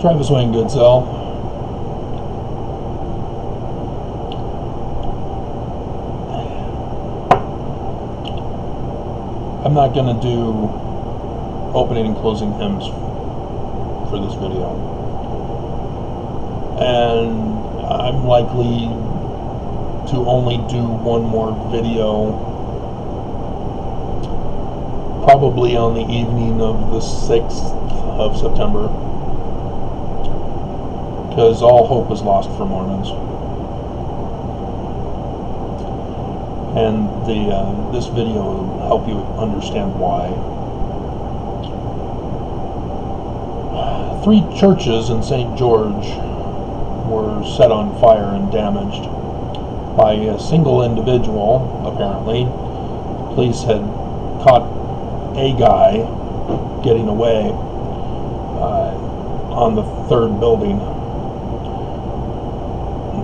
Travis Wayne Goodsell. I'm not going to do opening and closing hymns for this video. And I'm likely to only do one more video, probably on the evening of the 6th of September, because all hope is lost for Mormons. And this video will help you understand why. 3 churches in St. George were set on fire and damaged by a single individual, apparently. Police had caught a guy getting away on the 3rd building.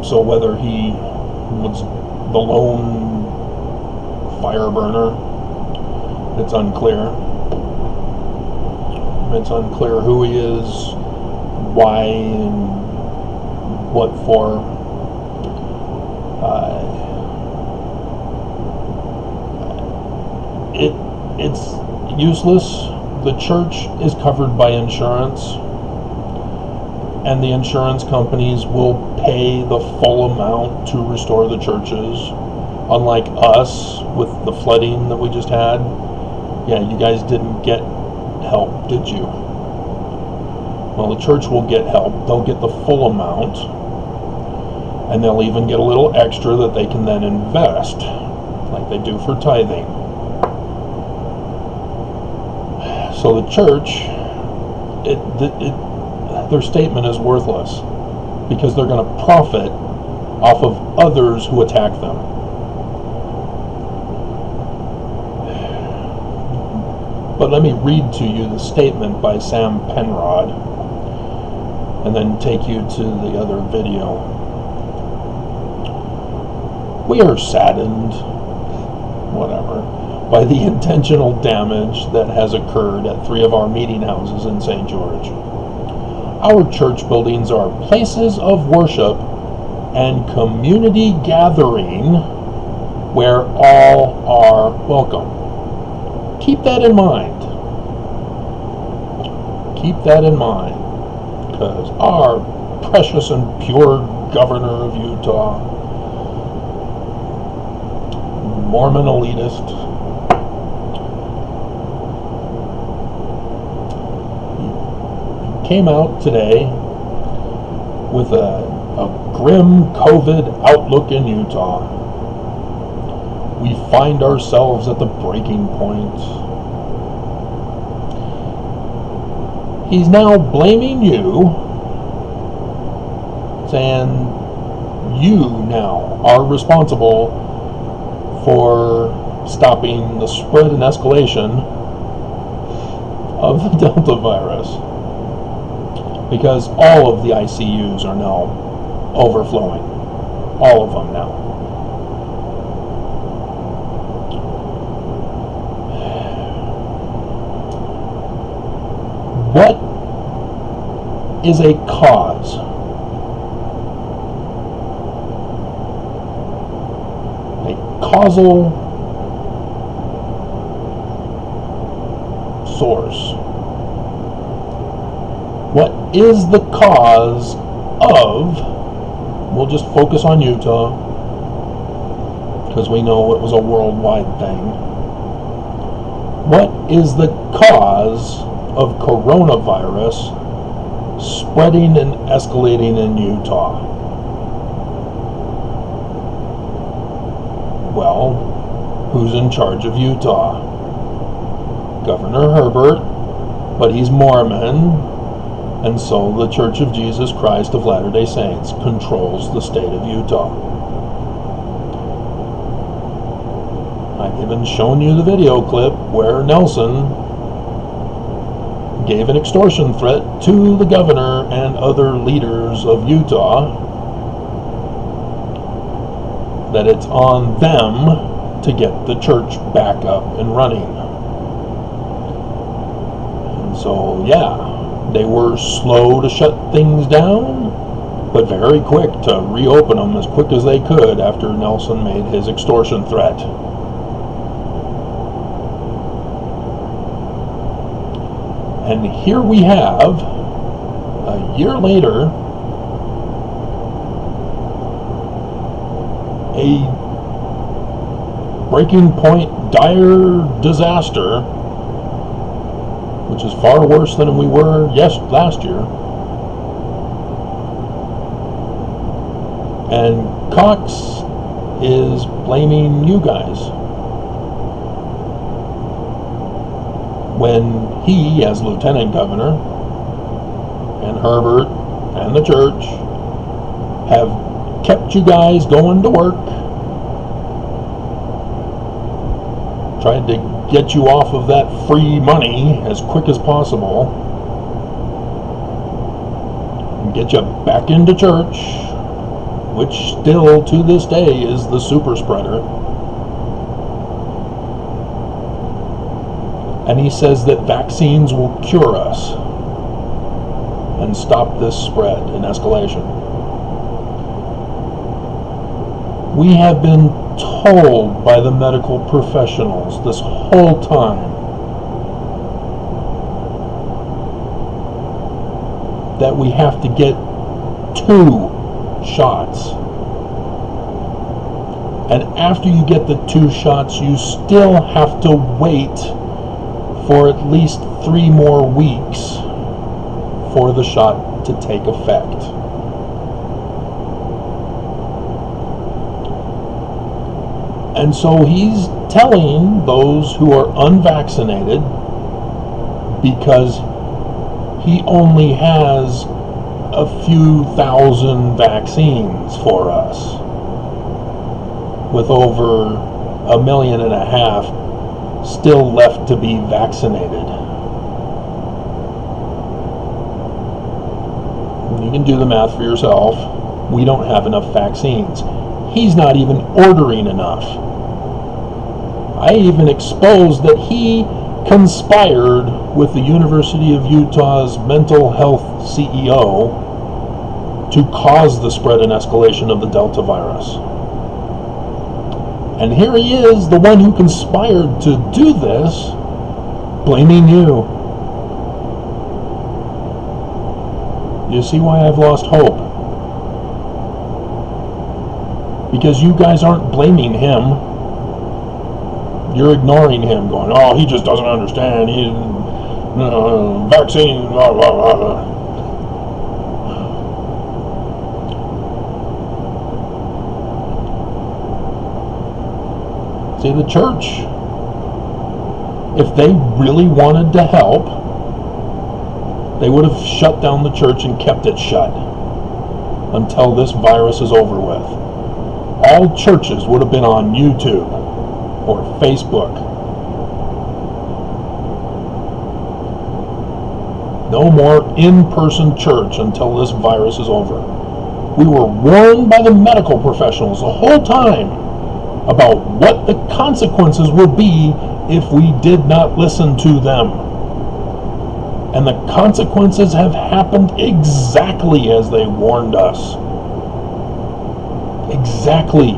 So whether he was the lone fire burner, it's unclear. It's unclear who he is, why, and what for. It's useless. The church is covered by insurance, and the insurance companies will pay the full amount to restore the churches. Unlike us with the flooding that we just had, yeah, you guys didn't get help, did you? Well, the church will get help. They'll get the full amount, and they'll even get a little extra that they can then invest, like they do for tithing. So the church, their statement is worthless, because they're going to profit off of others who attack them. But let me read to you the statement by Sam Penrod, and then take you to the other video. We are saddened, whatever, by the intentional damage that has occurred at 3 of our meeting houses in St. George. Our church buildings are places of worship and community gathering where all are welcome. Keep that in mind. Keep that in mind, because our precious and pure governor of Utah, Mormon elitist, came out today with a grim COVID outlook in Utah. We find ourselves at the breaking point. He's now blaming you, saying you now are responsible for stopping the spread and escalation of the Delta virus, because all of the ICUs are now overflowing. All of them now. What is a cause? A causal source. What is the cause of, we'll just focus on Utah, because we know it was a worldwide thing. What is the cause of coronavirus spreading and escalating in Utah? Well, who's in charge of Utah? Governor Herbert, but he's Mormon, and so the Church of Jesus Christ of Latter-day Saints controls the state of Utah. I've even shown you the video clip where Nelson gave an extortion threat to the governor and other leaders of Utah that it's on them to get the church back up and running. And so, yeah, They were slow to shut things down, but very quick to reopen them as quick as they could after Nelson made his extortion threat. And here we have, a year later, a breaking point dire disaster, which is far worse than we were last year. And Cox is blaming you guys, when he, as lieutenant governor, and Herbert and the church have kept you guys going to work, tried to get you off of that free money as quick as possible, and get you back into church, which still to this day is the super spreader. And he says that vaccines will cure us and stop this spread and escalation. We have been told by the medical professionals this whole time that we have to get 2 shots. And after you get the 2 shots, you still have to wait for at least 3 more weeks for the shot to take effect. And so he's telling those who are unvaccinated, because he only has a few thousand vaccines for us, with over 1.5 million still left to be vaccinated. You can do the math for yourself. We don't have enough vaccines. He's not even ordering enough. I even exposed that he conspired with the University of Utah's mental health CEO to cause the spread and escalation of the Delta virus. And here he is, the one who conspired to do this, blaming you. You see why I've lost hope? Because you guys aren't blaming him. You're ignoring him, going, oh, he just doesn't understand. He, vaccine, blah, blah, blah. See, the church, if they really wanted to help, they would have shut down the church and kept it shut until this virus is over with. All churches would have been on YouTube or Facebook. No more in-person church until this virus is over. We were warned by the medical professionals the whole time about what the consequences would be if we did not listen to them. And the consequences have happened exactly as they warned us. Exactly.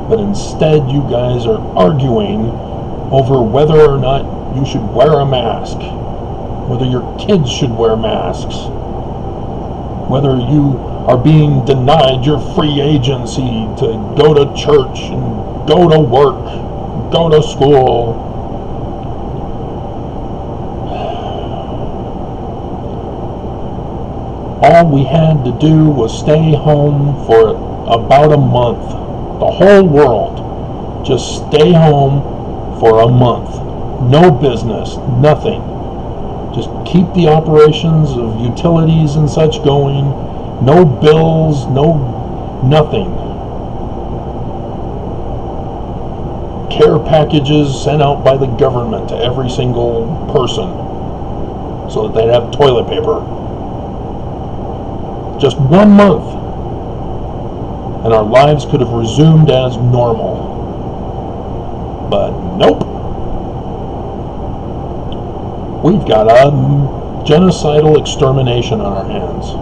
But instead, you guys are arguing over whether or not you should wear a mask, whether your kids should wear masks, whether you are being denied your free agency to go to church and go to work, go to school. All we had to do was stay home for about a month. The whole world. Just stay home for a month. No business, nothing. Just keep the operations of utilities and such going. No bills, nothing. Care packages sent out by the government to every single person so that they'd have toilet paper. Just 1 month. And our lives could have resumed as normal. But nope. We've got a genocidal extermination on our hands.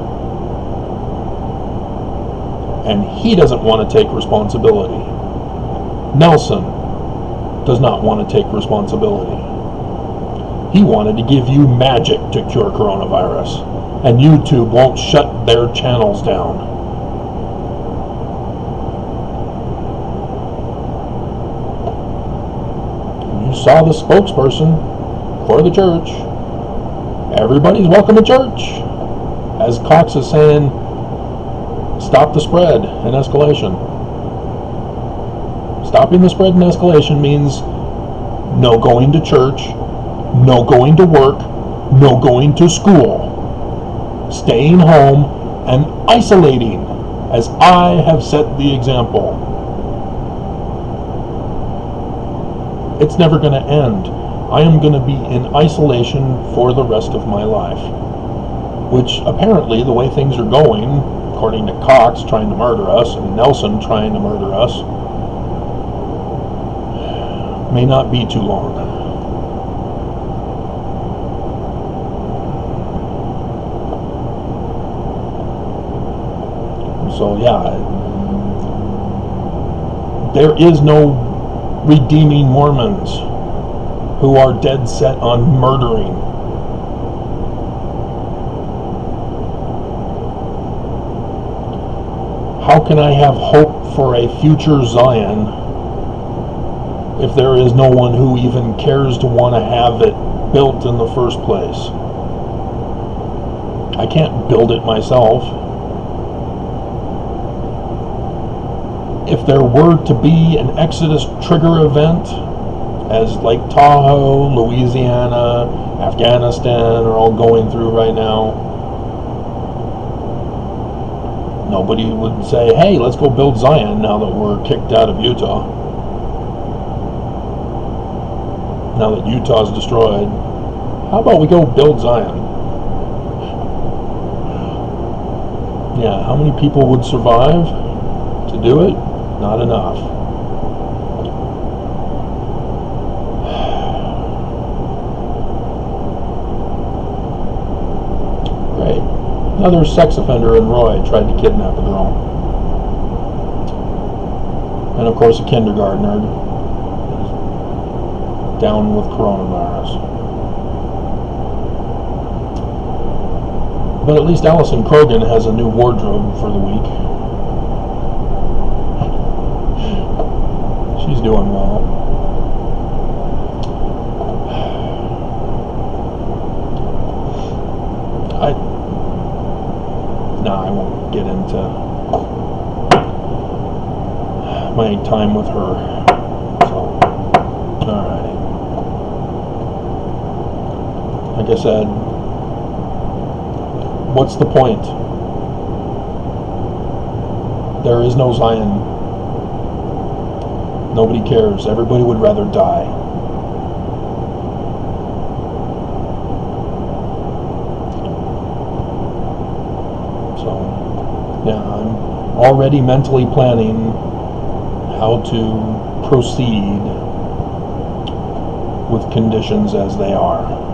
And he doesn't want to take responsibility. Nelson does not want to take responsibility. He wanted to give you magic to cure coronavirus, and YouTube won't shut their channels down. You saw the spokesperson for the church. Everybody's welcome at church. As Cox is saying, stop the spread and escalation. Stopping the spread and escalation means no going to church, no going to work, no going to school, staying home and isolating, as I have set the example. It's never going to end. I am going to be in isolation for the rest of my life, which apparently, the way things are going, according to Cox trying to murder us and Nelson trying to murder us, may not be too long. So yeah, there is no redeeming Mormons who are dead set on murdering. How can I have hope for a future Zion if there is no one who even cares to want to have it built in the first place? I can't build it myself. If there were to be an Exodus trigger event, as Lake Tahoe, Louisiana, Afghanistan are all going through right now, nobody would say, hey, let's go build Zion now that we're kicked out of Utah. Now that Utah's destroyed, how about we go build Zion? Yeah, how many people would survive to do it? Not enough. Great. Another sex offender in Roy tried to kidnap a girl. And of course a kindergartner down with coronavirus. But at least Allison Krogan has a new wardrobe for the week. She's doing well. I won't get into my time with her. So, alrighty. Like I said, what's the point? There is no Zion. Nobody cares. Everybody would rather die. So, yeah, I'm already mentally planning how to proceed with conditions as they are.